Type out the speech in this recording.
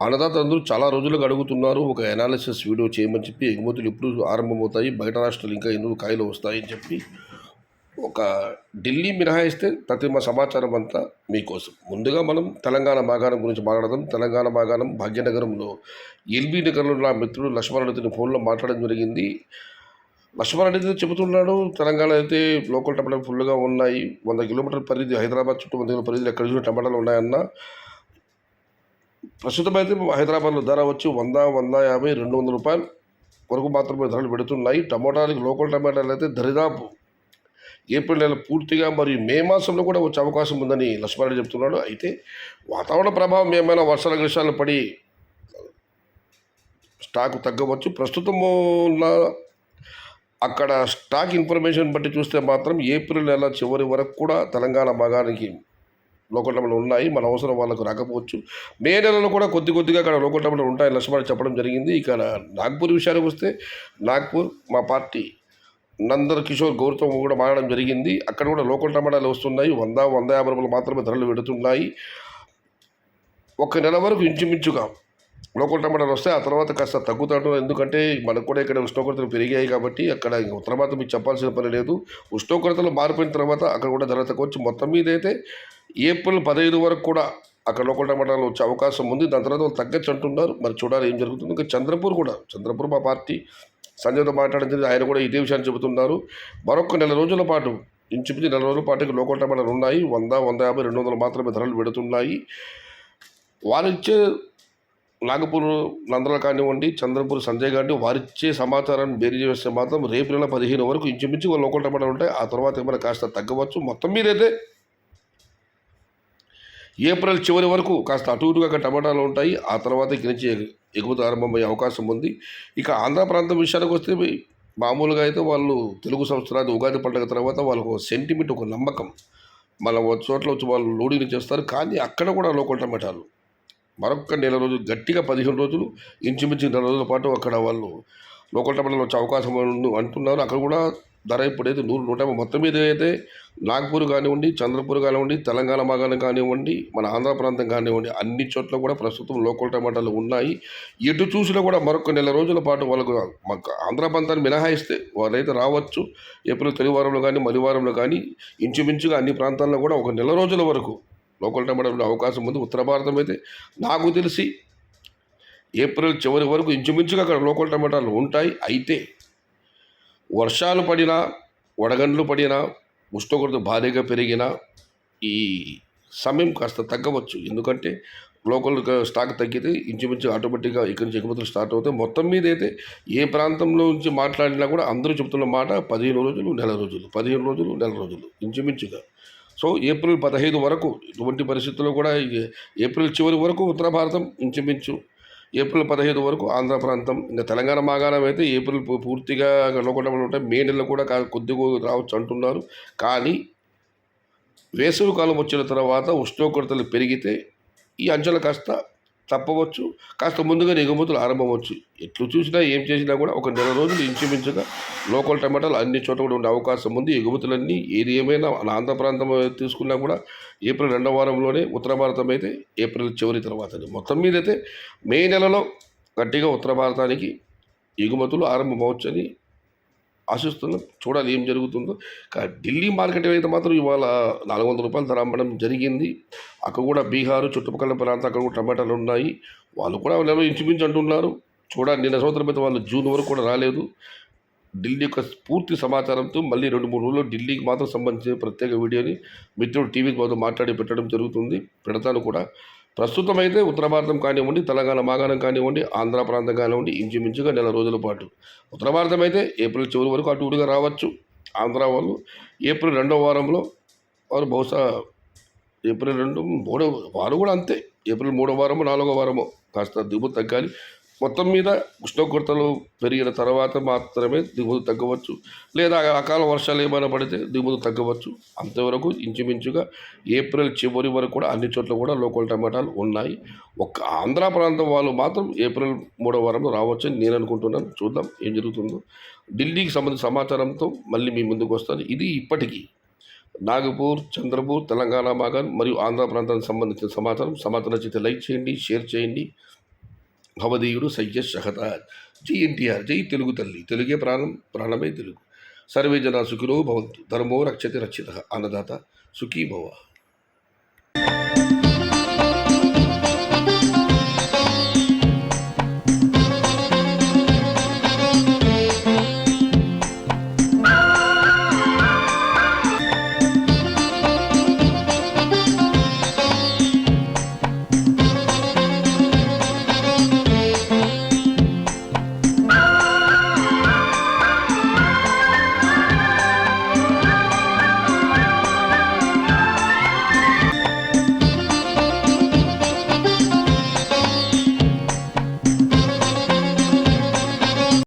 అన్నదాతలందరూ చాలా రోజులుగా అడుగుతున్నారు. ఒక అనాలిసిస్ వీడియో చేయమని చెప్పి, ఎగుమతులు ఎప్పుడు ఆరంభమవుతాయి, బయట రాష్ట్రాలు ఇంకా ఎందుకు కాయలు వస్తాయని చెప్పి, ఒక ఢిల్లీ మినహాయిస్తే ప్రతి సమాచారం అంతా మీకోసం. ముందుగా మనం తెలంగాణ మాగాణం గురించి మాట్లాడదాం. తెలంగాణ మాగాణం భాగ్యనగరంలో ఎల్బీ నగర్లో నా మిత్రుడు లక్ష్మణరెడ్డిని ఫోన్లో మాట్లాడడం జరిగింది. లక్ష్మణరెడ్డి చెబుతున్నాడు, తెలంగాణ అయితే లోకల్ టమాటాలు ఫుల్గా ఉన్నాయి. 100 కిలోమీటర్ల పరిధి, హైదరాబాద్ చుట్టూ 100 పరిధిలో ఎక్కడ చూసిన టమాటాలు ఉన్నాయన్న. ప్రస్తుతం అయితే హైదరాబాద్లో ధర వచ్చి 100, 150, 200 రూపాయలు వరకు మాత్రమే ధరలు పెడుతున్నాయి. టమోటాలకి లోకల్ టమాటాలు అయితే దరిదాపు ఏప్రిల్ నెల పూర్తిగా మరియు మే మాసంలో కూడా వచ్చే అవకాశం ఉందని లక్ష్మారెడ్డి చెప్తున్నాడు. అయితే వాతావరణ ప్రభావం ఏమైనా వర్షాలు పడి స్టాక్ తగ్గవచ్చు. ప్రస్తుతం ఉన్న అక్కడ స్టాక్ ఇన్ఫర్మేషన్ బట్టి చూస్తే మాత్రం ఏప్రిల్ నెల చివరి వరకు కూడా తెలంగాణ భాగానికి లోకల్ టమాటాలు ఉన్నాయి. మన అవసరం వాళ్ళకు రాకపోవచ్చు. మే నెలలో కూడా కొద్దిగా అక్కడ లోకల్ టమాటాలు ఉంటాయని లక్ష్మణ్ చెప్పడం జరిగింది. ఇక్కడ నాగ్పూర్ విషయానికి వస్తే, నాగ్పూర్ మా పార్టీ నందర్ కిషోర్ గౌర్తో కూడా మాట్లాడడం జరిగింది. అక్కడ కూడా లోకల్ టమాటాలు వస్తున్నాయి. 100, 150 రూపాయలు మాత్రమే ధరలు పెడుతున్నాయి. ఒక నెల వరకు ఇంచుమించుగా లోకల్ టమాటాలు వస్తాయి. ఆ తర్వాత కాస్త తగ్గుతాడు. ఎందుకంటే మనకు కూడా ఇక్కడ ఉష్ణోగ్రతలు పెరిగాయి కాబట్టి అక్కడ ఉత్తర భారతం మీకు చెప్పాల్సిన పని లేదు. ఉష్ణోగ్రతలు మారిపోయిన తర్వాత అక్కడ కూడా ధర తగ్గవచ్చు. మొత్తం మీద అయితే ఏప్రిల్ 15 వరకు కూడా అక్కడ లోకల్ టమాటాలు వచ్చే అవకాశం ఉంది. దాని తర్వాత వాళ్ళు తగ్గచ్చు అంటున్నారు. మరి చూడాలి ఏం జరుగుతుంది. ఇంకా చంద్రపూర్ మా పార్టీ సంజయ్తో మాట్లాడడం జరిగింది. ఆయన కూడా ఇదే విషయాన్ని చెబుతున్నారు. మరొక నెల రోజుల పాటు, ఇంచుమించు నెల రోజుల పాటు లోకల్ టమాటాలు ఉన్నాయి. 100, 150, 200 మాత్రమే ధరలు పెడుతున్నాయి. వారిచ్చే నాగపూర్ నందల కానివ్వండి, చంద్రపూర్ సంజయ్ కానివ్వండి, వారిచ్చే సమాచారాన్ని బేరీ చేస్తే మాత్రం రేపు నెల 15 వరకు ఇంచుమించు లోకల్ టమాటాలు ఉంటాయి. ఆ తర్వాత ఏమైనా కాస్త తగ్గవచ్చు. మొత్తం మీద అయితే ఏప్రిల్ చివరి వరకు కాస్త అటు ఇటుగా టమాటాలు ఉంటాయి. ఆ తర్వాత ఇక్కడి నుంచి ఎగుమతి ఆరంభమయ్యే అవకాశం ఉంది. ఇక ఆంధ్ర ప్రాంతం విషయానికి వస్తే మామూలుగా అయితే వాళ్ళు తెలుగు సంవత్సరాది ఉగాది పండుగ తర్వాత వాళ్ళకు సెంటిమెంట్, ఒక నమ్మకం, మన చోట్ల వచ్చి వాళ్ళు లోడింగ్ చేస్తారు. కానీ అక్కడ కూడా లోకల్ టమాటాలు మరొక నెల రోజులు, గట్టిగా 15 రోజులు, ఇంచుమించు నెల రోజుల పాటు అక్కడ వాళ్ళు లోకల్ టమాటాలు వచ్చే అవకాశం అంటున్నారు. అక్కడ కూడా ధర ఇప్పుడైతే 100, 150 మొత్తం మీద అయితే నాగ్పూర్ కానివ్వండి, చంద్రపూర్ కానివ్వండి, తెలంగాణ మాగాణం కానివ్వండి, మన ఆంధ్ర ప్రాంతం కానివ్వండి, అన్ని చోట్ల కూడా ప్రస్తుతం లోకల్ టమాటాలు ఉన్నాయి. ఎటు చూసినా కూడా మరొక నెల రోజుల పాటు వాళ్ళకు ఆంధ్ర ప్రాంతాన్ని మినహాయిస్తే వాళ్ళైతే రావచ్చు. ఏప్రిల్ తొలి వారంలో కానీ మలి వారంలో కానీ ఇంచుమించుగా అన్ని ప్రాంతాల్లో కూడా ఒక నెల రోజుల వరకు లోకల్ టమాటాలు అవకాశం ఉంది. ఉత్తర భారతం అయితే నాకు తెలిసి ఏప్రిల్ చివరి వరకు ఇంచుమించుగా అక్కడ లోకల్ టమాటాలు ఉంటాయి. అయితే వర్షాలు పడినా, వడగండ్లు పడినా, ఉష్ణోగ్రత భారీగా పెరిగినా ఈ సమయం కాస్త తగ్గవచ్చు. ఎందుకంటే లోకల్ స్టాక్ తగ్గితే ఇంచుమించు ఆటోమేటిక్గా ఇక్కడి నుంచి ఎగుమతులు స్టార్ట్ అవుతాయి. మొత్తం మీద అయితే ఏ ప్రాంతంలో నుంచి మాట్లాడినా కూడా అందరూ చెబుతున్న మాట 15 రోజులు, నెల రోజులు, 15 రోజులు, నెల రోజులు ఇంచుమించుగా. సో ఏప్రిల్ 15 వరకు ఇటువంటి పరిస్థితుల్లో కూడా ఏప్రిల్ చివరి వరకు ఉత్తర భారతం, ఇంచుమించు ఏప్రిల్ 15 వరకు ఆంధ్ర ప్రాంతం. ఇంకా తెలంగాణ మాగాణం అయితే ఏప్రిల్ పూర్తిగా లోకల్ టమాటాలు ఉంటాయి. మే నెలలో కూడా కొద్దిగా రావచ్చు అంటున్నారు. కానీ వేసవి కాలం వచ్చిన తర్వాత ఉష్ణోగ్రతలు పెరిగితే ఈ అంచనా కాస్త తప్పవచ్చు. కాస్త ముందుగానే ఎగుమతులు ఆరంభవచ్చు. ఎట్లు చూసినా ఏం చేసినా కూడా ఒక నెల రోజులు ఇంచుమించుగా లోకల్ టమాటాలు అన్ని చోట్ల కూడా ఉండే అవకాశం ఉంది. ఎగుమతులన్నీ ఏది ఏమైనా ఆంధ్ర ప్రాంతం తీసుకున్నా కూడా ఏప్రిల్ 2వ వారంలోనే, ఉత్తర భారతం అయితే ఏప్రిల్ చివరి తర్వాత. మొత్తం మీద అయితే మే నెలలో గట్టిగా ఉత్తర భారతానికి ఎగుమతులు ఆరంభమవచ్చని ఆశిస్తున్నాం. చూడాలి ఏం జరుగుతుందో. ఢిల్లీ మార్కెట్ అయితే మాత్రం ఇవాళ 400 రూపాయలు ధర అమ్మడం జరిగింది. అక్కడ కూడా బీహార్ చుట్టుపక్కల ప్రాంతం అక్కడ కూడా టమాటాలు ఉన్నాయి. వాళ్ళు కూడా నెలలో ఇంచుమించు అంటున్నారు. చూడాలి. నిన్న సంవత్సరం అయితే వాళ్ళు జూన్ వరకు కూడా రాలేదు. ఢిల్లీ యొక్క పూర్తి సమాచారంతో మళ్ళీ 2-3 రోజుల్లో ఢిల్లీకి మాత్రం సంబంధించిన ప్రత్యేక వీడియోని మిత్రుడు టీవీకి మాత్రం మాట్లాడి పెట్టడం జరుగుతుంది. పెడతాను కూడా. ప్రస్తుతం అయితే ఉత్తర భారతం కానివ్వండి, తెలంగాణ మాగాణం కానివ్వండి, ఆంధ్ర ప్రాంతం కానివ్వండి, ఇంచుమించుగా నెల రోజుల పాటు. ఉత్తర భారతం అయితే ఏప్రిల్ చివరి వరకు అటు ఇటుగా రావచ్చు. ఆంధ్ర వాళ్ళు ఏప్రిల్ 2వ వారంలో, వారు బహుశా ఏప్రిల్ 2, 3 వారు కూడా అంతే. ఏప్రిల్ 3వ వారము, 4వ వారము కాస్త దిగుబడి తగ్గాలి. మొత్తం మీద ఉష్ణోగ్రతలు పెరిగిన తర్వాత మాత్రమే దిగుబడి తగ్గవచ్చు. లేదా అకాల వర్షాలు ఏమైనా పడితే దిగుబడి తగ్గవచ్చు. అంతవరకు ఇంచుమించుగా ఏప్రిల్ చివరి వరకు కూడా అన్ని చోట్ల కూడా లోకల్ టమాటాలు ఉన్నాయి. ఒక ఆంధ్ర ప్రాంతం వాళ్ళు మాత్రం ఏప్రిల్ 3వ వారంలో రావచ్చని నేను అనుకుంటున్నాను. చూద్దాం ఏం జరుగుతుందో. ఢిల్లీకి సంబంధించిన సమాచారంతో మళ్ళీ మీ ముందుకు వస్తాను. ఇది ఇప్పటికీ నాగపూర్, చంద్రపూర్, తెలంగాణ మాగాణం మరియు ఆంధ్ర ప్రాంతానికి సంబంధించిన సమాచారం. నచ్చితే లైక్ చేయండి, షేర్ చేయండి. భవదీయుడు సయ్యద్ షహతాజ్. జై ఎన్టీఆర్, జై తెలుగు తల్లి, తెలుగే ప్రాణం, ప్రాణమే తెలుగు. సర్వే జన సుఖినో భవంతు, ధర్మో రక్షతి రక్షిత. అన్నదాత సుఖీ భవ.